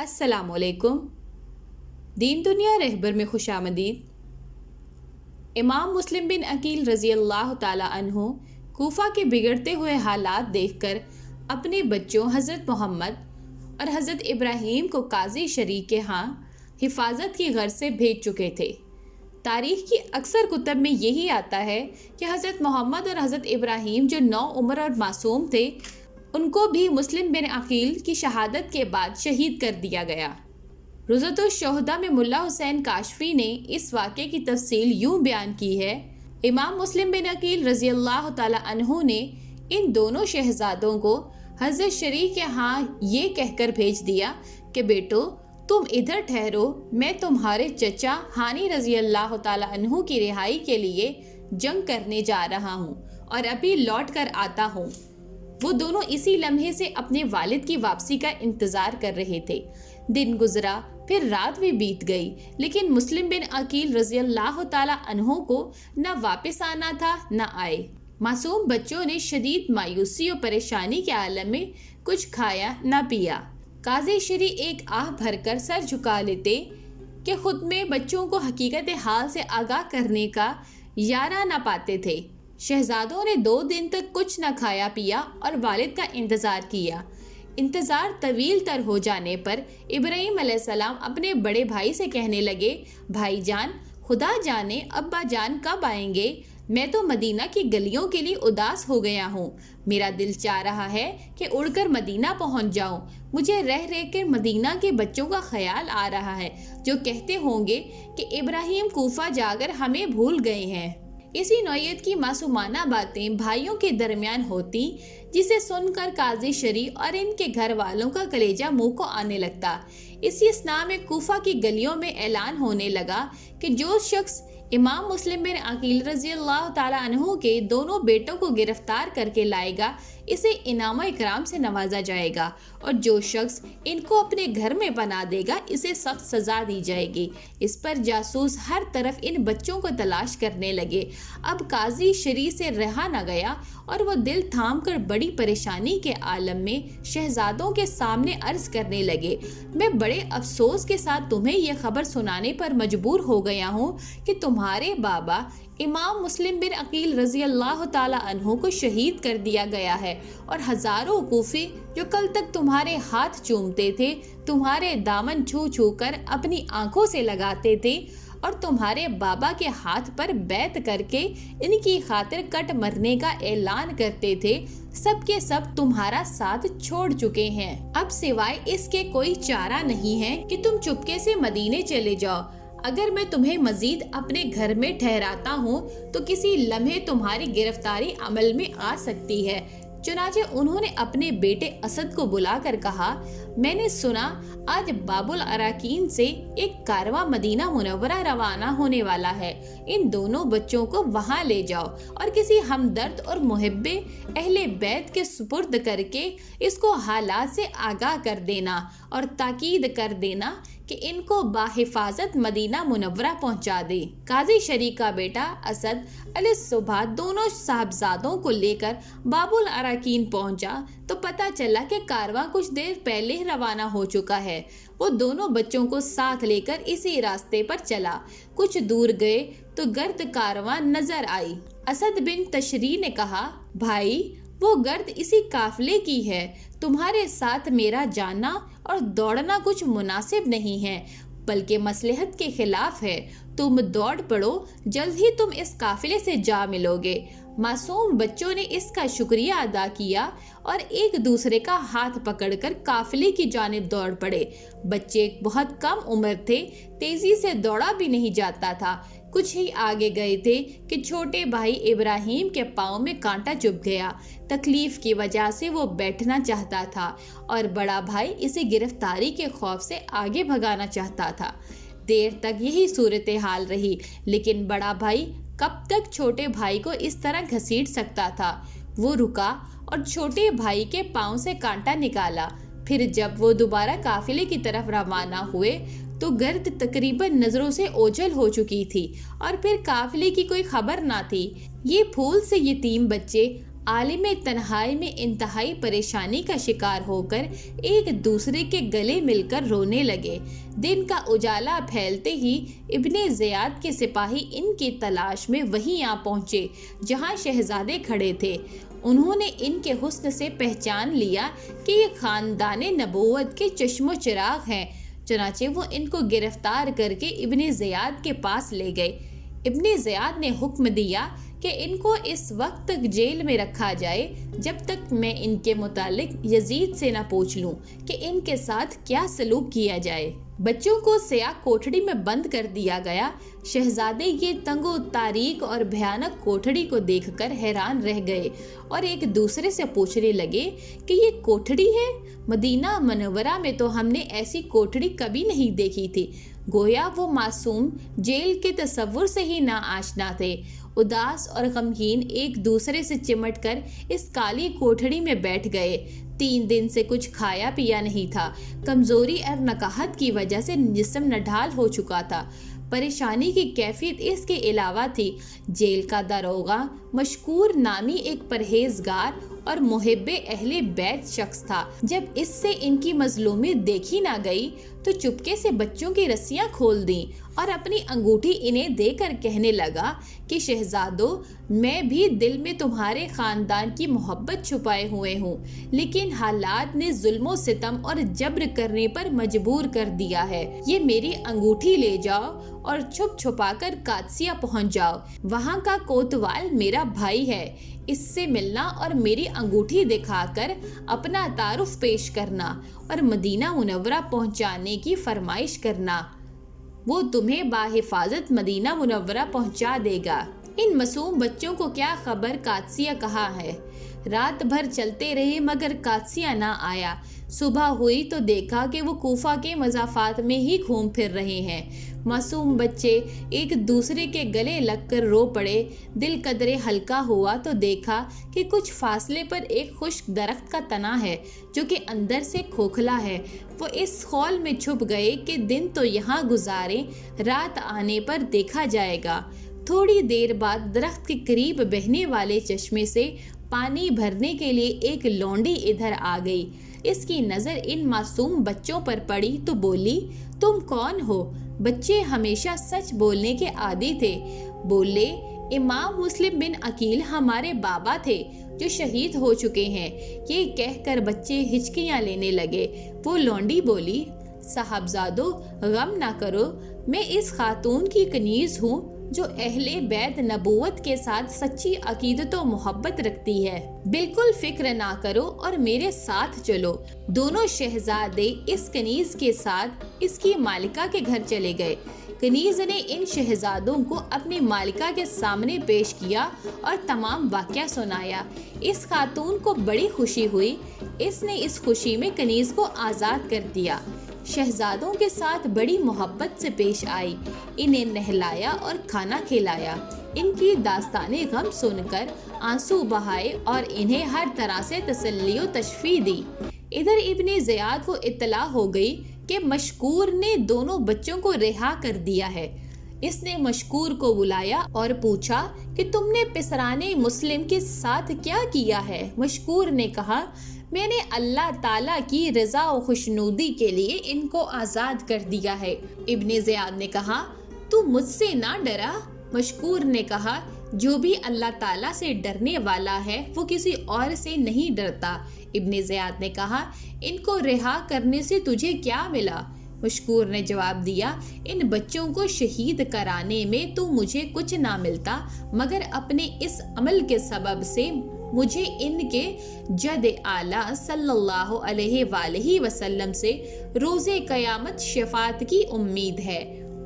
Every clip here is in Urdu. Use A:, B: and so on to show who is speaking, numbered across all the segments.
A: السلام علیکم۔ دین دنیا رہبر میں خوش آمدید۔ امام مسلم بن عقیل رضی اللہ تعالی عنہ کوفہ کے بگڑتے ہوئے حالات دیکھ کر اپنے بچوں حضرت محمد اور حضرت ابراہیم کو قاضی شریع کے ہاں حفاظت کی غرض سے بھیج چکے تھے۔ تاریخ کی اکثر کتب میں یہی آتا ہے کہ حضرت محمد اور حضرت ابراہیم جو نوعمر اور معصوم تھے، ان کو بھی مسلم بن عقیل کی شہادت کے بعد شہید کر دیا گیا۔ روضۃ الشہداء میں ملا حسین کاشفی نے اس واقعے کی تفصیل یوں بیان کی ہے: امام مسلم بن عقیل رضی اللہ تعالی عنہ نے ان دونوں شہزادوں کو حضرت شریع کے ہاں یہ کہہ کر بھیج دیا کہ بیٹو تم ادھر ٹھہرو، میں تمہارے چچا ہانی رضی اللہ تعالی عنہ کی رہائی کے لیے جنگ کرنے جا رہا ہوں اور ابھی لوٹ کر آتا ہوں۔ وہ دونوں اسی لمحے سے اپنے والد کی واپسی کا انتظار کر رہے تھے۔ دن گزرا، پھر رات بھی بیت گئی، لیکن مسلم بن عقیل رضی اللہ تعالی عنہ کو نہ واپس آنا تھا نہ آئے۔ معصوم بچوں نے شدید مایوسی اور پریشانی کے عالم میں کچھ کھایا نہ پیا۔ قاضی شریع ایک آہ بھر کر سر جھکا لیتے کہ خود میں بچوں کو حقیقت حال سے آگاہ کرنے کا یارہ نہ پاتے تھے۔ شہزادوں نے 2 دن تک کچھ نہ کھایا پیا اور والد کا انتظار کیا۔ انتظار طویل تر ہو جانے پر ابراہیم علیہ السلام اپنے بڑے بھائی سے کہنے لگے، بھائی جان، خدا جانے ابا جان کب آئیں گے؟ میں تو مدینہ کی گلیوں کے لیے اداس ہو گیا ہوں۔ میرا دل چاہ رہا ہے کہ اڑ کر مدینہ پہنچ جاؤں۔ مجھے رہ کر مدینہ کے بچوں کا خیال آ رہا ہے جو کہتے ہوں گے کہ ابراہیم کوفہ جا کر ہمیں بھول گئے ہیں۔ اسی نوعیت کی معصومانہ باتیں بھائیوں کے درمیان ہوتی، جسے سن کر قاضی شریع اور ان کے گھر والوں کا کلیجہ منہ کو آنے لگتا۔ اسی اثناء میں کوفہ کی گلیوں میں اعلان ہونے لگا کہ جو شخص امام مسلم بن عقیل رضی اللہ تعالی عنہ کے دونوں بیٹوں کو گرفتار کر کے لائے گا، اسے انعام و اکرام سے نوازا جائے گا، اور جو شخص ان کو اپنے گھر میں بنا دے گا اسے سخت سزا دی جائے گی۔ اس پر جاسوس ہر طرف ان بچوں کو تلاش کرنے لگے۔ اب قاضی شریع سے رہا نہ گیا اور وہ دل تھام کر بڑی پریشانی کے عالم میں شہزادوں کے سامنے عرض کرنے لگے، میں بڑے افسوس کے ساتھ تمہیں یہ خبر سنانے پر مجبور ہو گیا ہوں کہ تمہارے بابا امام مسلم بن عقیل رضی اللہ تعالی عنہ کو شہید کر دیا گیا ہے، اور ہزاروں کوفی جو کل تک تمہارے ہاتھ چومتے تھے، تمہارے دامن چھو چھو کر اپنی آنکھوں سے لگاتے تھے اور تمہارے بابا کے ہاتھ پر بیعت کر کے ان کی خاطر کٹ مرنے کا اعلان کرتے تھے، سب کے سب تمہارا ساتھ چھوڑ چکے ہیں۔ اب سوائے اس کے کوئی چارہ نہیں ہے کہ تم چپکے سے مدینے چلے جاؤ۔ اگر میں تمہیں مزید اپنے گھر میں ٹھہراتا ہوں تو کسی لمحے تمہاری گرفتاری عمل میں آ سکتی ہے۔ چنانچہ انہوں نے اپنے بیٹے اسد کو بلا کر کہا، میں نے سنا آج باب الاراکین سے ایک کارواں مدینہ منورہ روانہ ہونے والا ہے۔ ان دونوں بچوں کو وہاں لے جاؤ اور کسی ہمدرد اور محب اہل بیت کے سپرد کر کے اس کو حالات سے آگاہ کر دینا اور تاکید کر دینا کہ ان کو باحفاظت مدینہ منورہ پہنچا دے۔ قاضی شریع کا بیٹا اسد علیہ الصبح دونوں صاحبزادوں کو لے کر باب الاراکین پہنچا تو پتہ چلا کہ کارواں کچھ دیر پہلے روانہ ہو چکا ہے۔ وہ دونوں بچوں کو ساتھ لے کر اسی راستے پر چلا۔ کچھ دور گئے تو گرد کارواں نظر آئی۔ اسد بن تشریع نے کہا، بھائی وہ گرد اسی قافلے کی ہے، تمہارے ساتھ میرا جانا اور دوڑنا کچھ مناسب نہیں ہے بلکہ مصلحت کے خلاف ہے۔ تم دوڑ پڑو، جلد ہی تم اس قافلے سے جا ملو گے۔ معصوم بچوں نے اس کا شکریہ ادا کیا اور ایک دوسرے کا ہاتھ پکڑ کر قافلے کی جانب دوڑ پڑے۔ بچے بہت کم عمر تھے، تیزی سے دوڑا بھی نہیں جاتا تھا۔ کچھ ہی آگے گئے تھے کہ چھوٹے بھائی ابراہیم کے پاؤں میں کانٹا چبھ گیا۔ تکلیف کی وجہ سے وہ بیٹھنا چاہتا تھا اور بڑا بھائی اسے گرفتاری کے خوف سے آگے بھگانا چاہتا تھا۔ دیر تک یہی صورتحال رہی، لیکن بڑا بھائی کب تک چھوٹے بھائی کو اس طرح گھسیٹ سکتا تھا؟ وہ رکا اور چھوٹے بھائی کے پاؤں سے کانٹا نکالا۔ پھر جب وہ دوبارہ قافلے کی طرف روانہ ہوئے تو گرد تقریباً نظروں سے اوجھل ہو چکی تھی اور پھر قافلے کی کوئی خبر نہ تھی۔ یہ پھول سے یتیم بچے عالم تنہائی میں انتہائی پریشانی کا شکار ہو کر ایک دوسرے کے گلے مل کر رونے لگے۔ دن کا اجالا پھیلتے ہی ابن زیاد کے سپاہی ان کی تلاش میں وہیں آ پہنچے جہاں شہزادے کھڑے تھے۔ انہوں نے ان کے حسن سے پہچان لیا کہ یہ خاندان نبوت کے چشم و چراغ ہیں، چنانچہ وہ ان کو گرفتار کر کے ابن زیاد کے پاس لے گئے۔ ابن زیاد نے حکم دیا کہ ان کو اس وقت تک جیل میں رکھا جائے جب تک میں ان کے متعلق یزید سے نہ پوچھ لوں کہ ان کے ساتھ کیا سلوک کیا جائے۔ بچوں کو سیاہ کوٹھڑی میں بند کر دیا گیا۔ شہزادے یہ تنگ و تاریک اور بھیانک کوٹھڑی کو دیکھ کر حیران رہ گئے اور ایک دوسرے سے پوچھنے لگے کہ یہ کوٹھڑی ہے؟ مدینہ منورہ میں تو ہم نے ایسی کوٹھڑی کبھی نہیں دیکھی تھی۔ گویا وہ معصوم جیل کے تصور سے ہی نا آشنا تھے۔ اداس اور غمگین ایک دوسرے سے چمٹ کر اس کالی کوٹھڑی میں بیٹھ گئے۔ 3 دن سے کچھ کھایا پیا نہیں تھا۔ کمزوری اور نکاہت کی وجہ سے جسم نڈھال ہو چکا تھا۔ پریشانی کی کیفیت اس کے علاوہ تھی۔ جیل کا داروغہ مشکور نامی ایک پرہیزگار اور محب اہل بیت شخص تھا۔ جب اس سے ان کی مظلومیت دیکھی نہ گئی تو چپکے سے بچوں کی رسیاں کھول دیں اور اپنی انگوٹھی انہیں دے کر کہنے لگا کہ شہزادو، میں بھی دل میں تمہارے خاندان کی محبت چھپائے ہوئے ہوں، لیکن حالات نے ظلم و ستم اور جبر کرنے پر مجبور کر دیا ہے۔ یہ میری انگوٹھی لے جاؤ اور چھپ چھپا کر قادسیہ پہنچ جاؤ۔ وہاں کا کوتوال میرا بھائی ہے، اس سے ملنا اور میری انگوٹھی دکھا کر اپنا تعارف پیش کرنا اور مدینہ منورہ پہنچانے کی فرمائش کرنا۔ وہ تمہیں باحفاظت مدینہ منورہ پہنچا دے گا۔ ان معصوم بچوں کو کیا خبر قادسیہ کہاں ہے؟ رات بھر چلتے رہے مگر قادسیہ نہ آیا۔ صبح ہوئی تو دیکھا کہ وہ کوفہ کے مضافات میں ہی گھوم پھر رہے ہیں۔ معصوم بچے ایک دوسرے کے گلے لگ کر رو پڑے۔ دل قدرے ہلکا ہوا تو دیکھا کہ کچھ فاصلے پر ایک خشک درخت کا تنا ہے جو کہ اندر سے کھوکھلا ہے۔ وہ اس خول میں چھپ گئے کہ دن تو یہاں گزاریں، رات آنے پر دیکھا جائے گا۔ تھوڑی دیر بعد درخت کے قریب بہنے والے چشمے سے پانی بھرنے کے لیے ایک لونڈی ادھر آ گئی۔ اس کی نظر ان معصوم بچوں پر پڑی تو بولی، تم کون ہو؟ بچے ہمیشہ سچ بولنے کے عادی تھے۔ بولے، امام مسلم بن عقیل ہمارے بابا تھے جو شہید ہو چکے ہیں۔ یہ کہہ کر بچے ہچکیاں لینے لگے۔ وہ لونڈی بولی، صاحبزادو غم نہ کرو، میں اس خاتون کی کنیز ہوں جو اہل بیت نبوت کے ساتھ سچی عقیدت و محبت رکھتی ہے۔ بالکل فکر نہ کرو اور میرے ساتھ چلو۔ دونوں شہزادے اس کنیز کے ساتھ اس کی مالکہ کے گھر چلے گئے۔ کنیز نے ان شہزادوں کو اپنی مالکہ کے سامنے پیش کیا اور تمام واقعہ سنایا۔ اس خاتون کو بڑی خوشی ہوئی۔ اس نے اس خوشی میں کنیز کو آزاد کر دیا۔ شہزادوں کے ساتھ بڑی محبت سے پیش آئی، انہیں نہلایا اور کھانا کھلایا۔ ان کی داستان غم سن کر آنسو بہائے اور انہیں ہر طرح سے تسلی و تشفیع دی۔ ادھر ابن زیاد کو اطلاع ہو گئی کہ مشکور نے دونوں بچوں کو رہا کر دیا ہے۔ اس نے مشکور کو بلایا اور پوچھا کہ تم نے پسران مسلم کے ساتھ کیا کیا ہے؟ مشکور نے کہا، میں نے اللہ تعالیٰ کی رضا و خوشنودی کے لیے ان کو آزاد کر دیا ہے۔ ابن زیاد نے کہا، تو مجھ سے نہ ڈرا؟ مشکور نے کہا، جو بھی اللہ تعالیٰ سے ڈرنے والا ہے وہ کسی اور سے نہیں ڈرتا۔ ابن زیاد نے کہا، ان کو رہا کرنے سے تجھے کیا ملا؟ مشکور نے جواب دیا، ان بچوں کو شہید کرانے میں تو مجھے کچھ نہ ملتا مگر اپنے اس عمل کے سبب سے مجھے ان کے جد اعلیٰ صلی اللہ علیہ وآلہ وسلم سے روز قیامت شفاعت کی امید ہے۔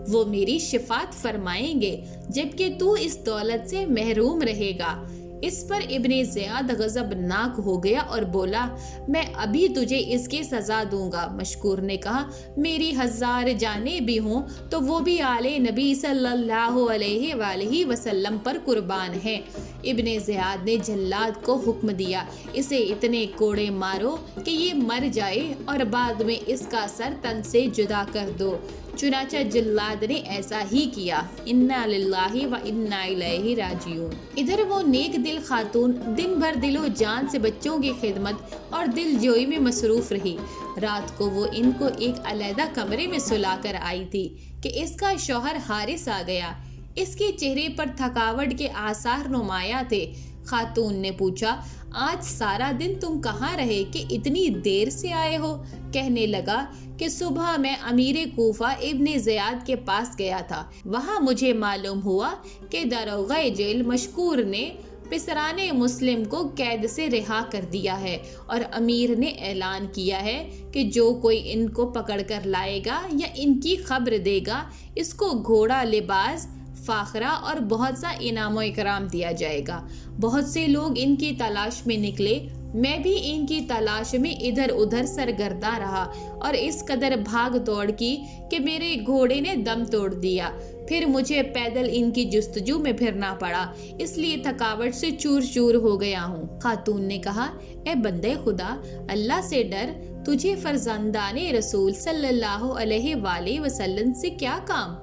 A: وہ میری شفاعت فرمائیں گے جبکہ تو اس دولت سے محروم رہے گا۔ اس پر ابن زیاد غضبناک ہو گیا اور بولا، میں ابھی تجھے اس کی سزا دوں گا۔ مشکور نے کہا، میری 1000 جانیں بھی ہوں تو وہ بھی آل نبی صلی اللہ علیہ وآلہ وسلم پر قربان ہیں۔ ابن زیاد نے جلاد کو حکم دیا، اسے اتنے کوڑے مارو کہ یہ مر جائے اور بعد میں اس کا سر تن سے جدا کر دو۔ چنانچہ جلاد نے ایسا ہی کیا۔ انا للہ و انا الیہ راجعون۔ ادھر وہ نیک دل خاتون دن بھر دل و جان سے بچوں کی خدمت اور دل جوئی میں مصروف رہی۔ رات کو وہ ان کو ایک علیحدہ کمرے میں سلا کر آئی تھی کہ اس کا شوہر حارث آ گیا۔ اس کے چہرے پر تھکاوٹ کے آثار نمایاں تھے۔ خاتون نے پوچھا، آج سارا دن تم کہاں رہے کہ اتنی دیر سے آئے ہو؟ کہنے لگا کہ صبح میں امیر کوفہ ابن زیاد کے پاس گیا تھا، وہاں مجھے معلوم ہوا کہ داروغہ جیل مشکور نے پسران مسلم کو قید سے رہا کر دیا ہے اور امیر نے اعلان کیا ہے کہ جو کوئی ان کو پکڑ کر لائے گا یا ان کی خبر دے گا اس کو گھوڑا، لباس، فاخرہ اور بہت سا انعام و اکرام دیا جائے گا۔ بہت سے لوگ ان کی تلاش میں نکلے، میں بھی ان کی تلاش میں ادھر ادھر سرگرداں رہا اور اس قدر بھاگ دوڑ کی کہ میرے گھوڑے نے دم توڑ دیا۔ پھر مجھے پیدل ان کی جستجو میں پھرنا پڑا، اس لیے تھکاوٹ سے چور چور ہو گیا ہوں۔ خاتون نے کہا، اے بندے خدا، اللہ سے ڈر، تجھے فرزندان رسول صلی اللہ علیہ وآلہ وسلم سے کیا کام؟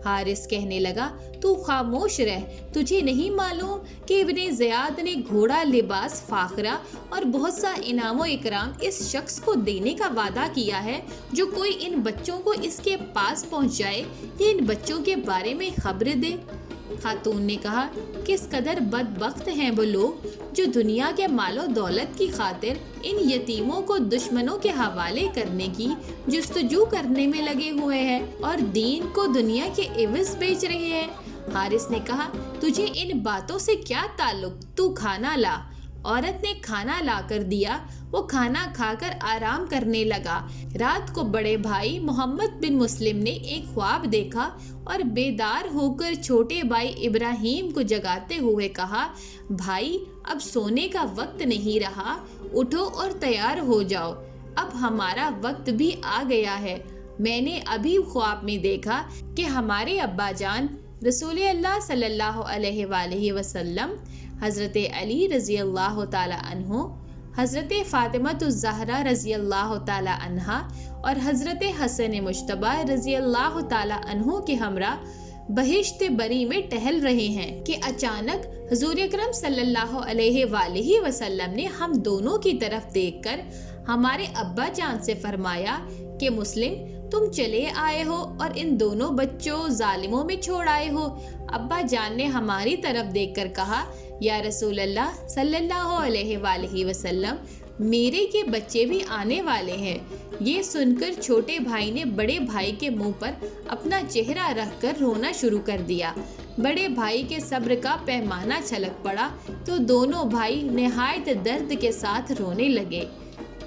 A: حارث کہنے لگا، تو خاموش رہ، تجھے نہیں معلوم کہ ابن زیاد نے گھوڑا، لباس، فاخرہ اور بہت سا انعام و اکرام اس شخص کو دینے کا وعدہ کیا ہے جو کوئی ان بچوں کو اس کے پاس پہنچ جائے یا ان بچوں کے بارے میں خبر دے؟ خاتون نے کہا، کس قدر بدبخت ہیں وہ لوگ جو دنیا کے مال و دولت کی خاطر ان یتیموں کو دشمنوں کے حوالے کرنے کی جستجو کرنے میں لگے ہوئے ہیں اور دین کو دنیا کے عوض بیچ رہے ہیں۔ حارث نے کہا، تجھے ان باتوں سے کیا تعلق؟ تو کھانا لا۔ عورت نے کھانا لا کر دیا، وہ کھانا کھا کر آرام کرنے لگا۔ رات کو بڑے بھائی محمد بن مسلم نے ایک خواب دیکھا اور بیدار ہو کر چھوٹے بھائی ابراہیم کو جگاتے ہوئے کہا، بھائی اب سونے کا وقت نہیں رہا، اٹھو اور تیار ہو جاؤ، اب ہمارا وقت بھی آ گیا ہے۔ میں نے ابھی خواب میں دیکھا کہ ہمارے ابا جان رسول اللہ صلی اللہ علیہ وآلہ وسلم، حضرت علی رضی اللہ تعالی عنہ، حضرت فاطمہ الزہرا رضی اللہ تعالی عنہا اور حضرت حسن مجتبی رضی اللہ تعالی عنہ کے ہمراہ بہشت بری میں ٹہل رہے ہیں کہ اچانک حضور اکرم صلی اللہ علیہ وآلہ وسلم نے ہم دونوں کی طرف دیکھ کر ہمارے ابا جان سے فرمایا کہ مسلم، تم چلے آئے ہو اور ان دونوں بچوں ظالموں میں چھوڑ آئے ہو۔ ابا جان نے ہماری طرف دیکھ کر کہا، یا رسول اللہ صلی اللہ علیہ وآلہ وسلم، میرے کے بچے بھی آنے والے ہیں۔ یہ سن کر چھوٹے بھائی نے بڑے بھائی کے منہ پر اپنا چہرہ رکھ کر رونا شروع کر دیا۔ بڑے بھائی کے صبر کا پیمانہ چھلک پڑا تو دونوں بھائی نہایت درد کے ساتھ رونے لگے۔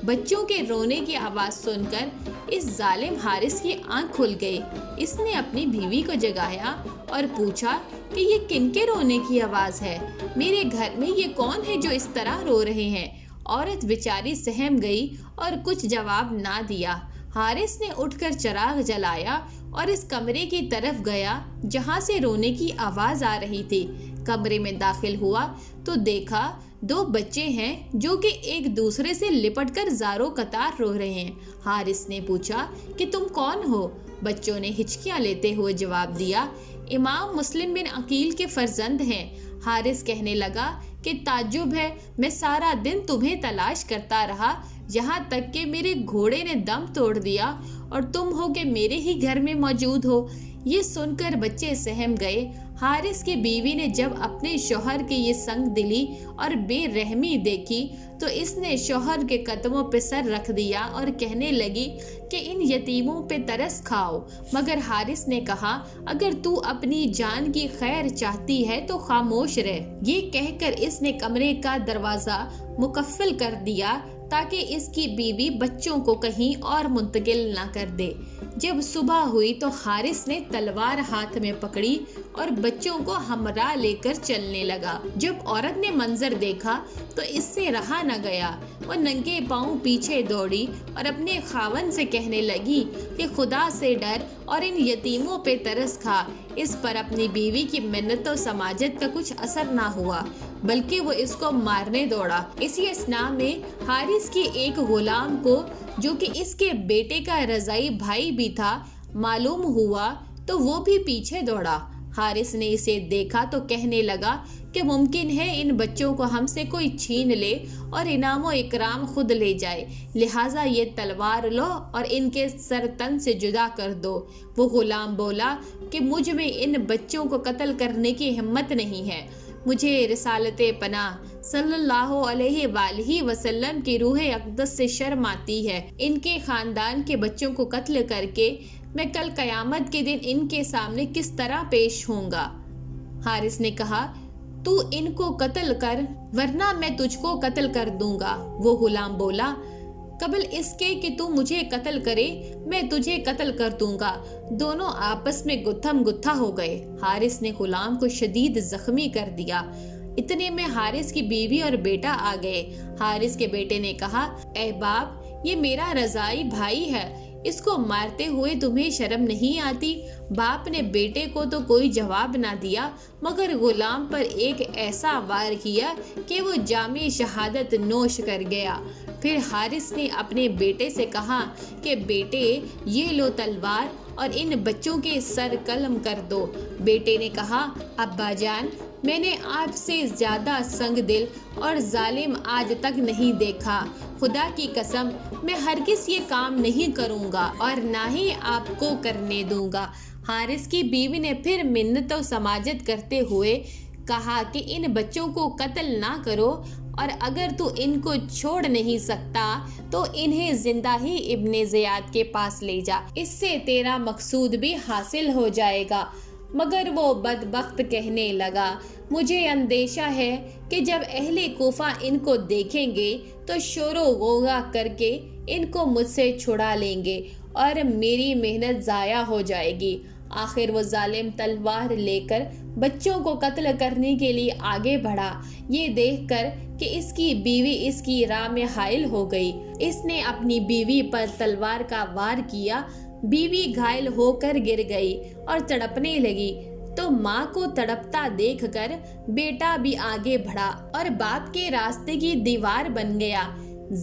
A: بچوں کے رونے کی آواز سن کر اس ظالم حارث کی آنکھ کھل گئی۔ اس نے اپنی بیوی کو جگایا اور پوچھا کہ یہ کن کے رونے کی آواز ہے؟ میرے گھر میں یہ کون ہے جو اس طرح رو رہے ہیں؟ عورت بیچاری سہم گئی اور کچھ جواب نہ دیا۔ حارث نے اٹھ کر چراغ جلایا اور اس کمرے کی طرف گیا جہاں سے رونے کی آواز آ رہی تھی۔ کمرے میں داخل ہوا تو دیکھا دو بچے ہیں جو کہ ایک دوسرے سے لپٹ کر زاروں قطار رو رہے ہیں۔ حارث نے پوچھا کہ تم کون ہو؟ بچوں نے ہچکیاں لیتے ہوئے جواب دیا، امام مسلم بن عقیل کے فرزند ہیں۔ حارث کہنے لگا کہ تعجب ہے، میں سارا دن تمہیں تلاش کرتا رہا یہاں تک کہ میرے گھوڑے نے دم توڑ دیا اور تم ہو کہ میرے ہی گھر میں موجود ہو۔ یہ سن کر بچے سہم گئے۔ حارث کی بیوی نے جب اپنے شوہر کی یہ سنگ دلی اور بے رحمی دیکھی تو اس نے شوہر کے قدموں پہ سر رکھ دیا اور کہنے لگی کہ ان یتیموں پہ ترس کھاؤ۔ مگر حارث نے کہا، اگر تو اپنی جان کی خیر چاہتی ہے تو خاموش رہ۔ یہ کہہ کر اس نے کمرے کا دروازہ مقفل کر دیا تاکہ اس کی بیوی بچوں کو کہیں اور منتقل نہ کر دے۔ جب صبح ہوئی تو حارث نے تلوار ہاتھ میں پکڑی اور بچوں کو ہمراہ لے کر چلنے لگا۔ جب عورت نے منظر دیکھا تو اس سے رہا نہ گیا، وہ ننگے پاؤں پیچھے دوڑی اور اپنے خاوند سے کہنے لگی کہ خدا سے ڈر اور ان یتیموں پہ ترس کھا۔ اس پر اپنی بیوی کی منت و سماجت کا کچھ اثر نہ ہوا، بلکہ وہ اس کو مارنے دوڑا۔ اسی اثناء میں حارث کی ایک غلام کو، جو کہ اس کے بیٹے کا رضاعی بھائی بھی تھا، معلوم ہوا تو وہ بھی پیچھے دوڑا۔ حارث نے اسے دیکھا تو کہنے لگا کہ ممکن ہے ان بچوں کو ہم سے کوئی چھین لے اور انعام و اکرام خود لے جائے، لہٰذا یہ تلوار لو اور ان کے سر تن سے جدا کر دو۔ وہ غلام بولا کہ مجھ میں ان بچوں کو قتل کرنے کی ہمت نہیں ہے، مجھے رسالت پناہ صلی اللہ علیہ وآلہ وسلم کی روح اقدس سے شرم آتی ہے۔ ان کے خاندان کے بچوں کو قتل کر کے میں کل قیامت کے دن ان کے سامنے کس طرح پیش ہوں گا؟ حارث نے کہا تو ان کو قتل کر ورنہ میں تجھ کو قتل کر دوں گا۔ وہ غلام بولا قبل اس کے کہ تو مجھے قتل کرے میں تجھے قتل کر دوں گا۔ دونوں آپس میں گتھم گتھا ہو گئے۔ حارث نے غلام کو شدید زخمی کر دیا۔ اتنے میں حارث کی بیوی اور بیٹا آ گئے۔ حارث کے بیٹے نے کہا اے باپ، یہ میرا رضاعی بھائی ہے، اس کو مارتے ہوئے تمہیں شرم نہیں آتی؟ باپ نے بیٹے کو تو کوئی جواب نہ دیا، مگر غلام پر ایک ایسا وار کیا کہ وہ جام شہادت نوش کر گیا۔ پھر حارث نے اپنے بیٹے سے کہا کہ بیٹے یہ لو تلوار اور ان بچوں کے سر قلم کر دو۔ بیٹے نے کہا ابا جان، میں نے آپ سے زیادہ سنگ دل اور ظالم آج تک نہیں دیکھا، خدا کی قسم میں ہرگز یہ کام نہیں کروں گا اور نہ ہی آپ کو کرنے دوں گا۔ حارث کی بیوی نے پھر منت و سماجت کرتے ہوئے کہا کہ ان بچوں کو قتل نہ کرو، اور اگر تو ان کو چھوڑ نہیں سکتا تو انہیں زندہ ہی ابن زیاد کے پاس لے جا، اس سے تیرا مقصود بھی حاصل ہو جائے گا۔ مگر وہ بدبخت کہنے لگا مجھے اندیشہ ہے کہ جب اہل کوفہ ان کو دیکھیں گے تو شور و غوغا کر کے ان کو مجھ سے چھڑا لیں گے اور میری محنت ضائع ہو جائے گی۔ آخر وہ ظالم تلوار لے کر بچوں کو قتل کرنے کے لیے آگے بڑھا۔ یہ دیکھ کر کہ اس کی بیوی اس کی راہ میں حائل ہو گئی، اس نے اپنی بیوی پر تلوار کا وار کیا۔ بیوی گھائل ہو کر گر گئی اور تڑپنے لگی، تو ماں کو تڑپتا دیکھ کر بیٹا بھی آگے بڑھا اور باپ کے راستے کی دیوار بن گیا۔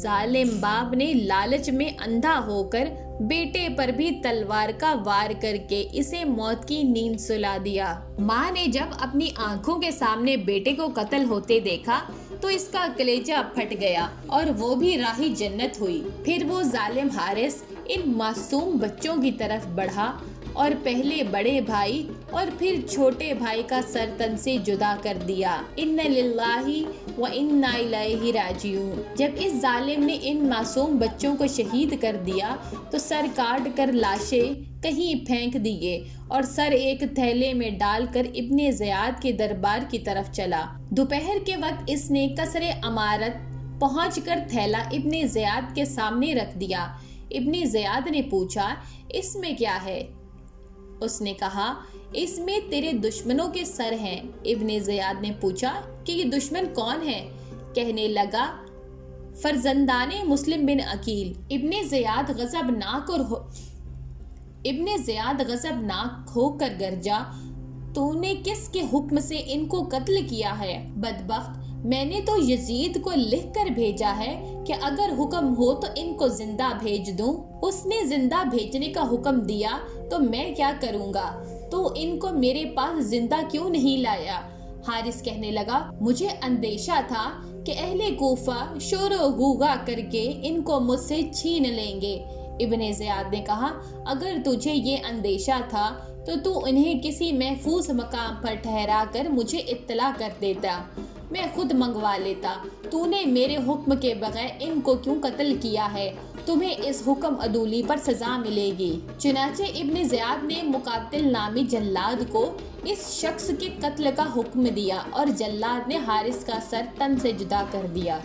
A: ظالم باپ نے لالچ میں اندھا ہو کر بیٹے پر بھی تلوار کا وار کر کے اسے موت کی نیند سلا دیا۔ ماں نے جب اپنی آنکھوں کے سامنے بیٹے کو قتل ہوتے دیکھا تو اس کا کلیجہ پھٹ گیا اور وہ بھی راہی جنت ہوئی۔ پھر وہ ظالم حارث ان معصوم بچوں کی طرف بڑھا اور پہلے بڑے بھائی اور پھر چھوٹے بھائی کا سر تن سے جدا کر دیا۔ ان للہ و انا الیہ راجعون۔ جب اس ظالم نے ان معصوم بچوں کو شہید کر دیا تو سر کاٹ کر لاشیں کہیں پھینک دیے اور سر ایک تھیلے میں ڈال کر ابن زیاد کے دربار کی طرف چلا۔ دوپہر کے وقت اس نے قصر امارت پہنچ کر تھیلا ابن زیاد کے سامنے رکھ دیا۔ ابن زیاد نے پوچھا اس میں کیا ہے؟ اس نے کہا اس میں تیرے دشمنوں کے سر ہیں۔ ابن زیاد نے پوچھا کہ یہ دشمن کون ہے؟ کہنے لگا فرزندان مسلم بن عقیل۔ ابن زیاد غضبناک ہو کر گرجا تو نے کس کے حکم سے ان کو قتل کیا ہے؟ بدبخت، میں نے تو یزید کو لکھ کر بھیجا ہے کہ اگر حکم ہو تو ان کو زندہ بھیج دوں۔ اس نے زندہ بھیجنے کا حکم دیا تو میں کیا کروں گا؟ تو ان کو میرے پاس زندہ کیوں نہیں لایا؟ حارث کہنے لگا مجھے اندیشہ تھا کہ اہل کوفہ شور و غوغا کر کے ان کو مجھ سے چھین لیں گے۔ ابن زیاد نے کہا اگر تجھے یہ اندیشہ تھا تو انہیں کسی محفوظ مقام پر ٹھہرا کر مجھے اطلاع کر دیتا، میں خود منگوا لیتا۔ تو نے میرے حکم کے بغیر ان کو کیوں قتل کیا ہے؟ تمہیں اس حکم عدولی پر سزا ملے گی۔ چنانچہ ابن زیاد نے مقاتل نامی جلاد کو اس شخص کے قتل کا حکم دیا اور جلاد نے حارث کا سر تن سے جدا کر دیا۔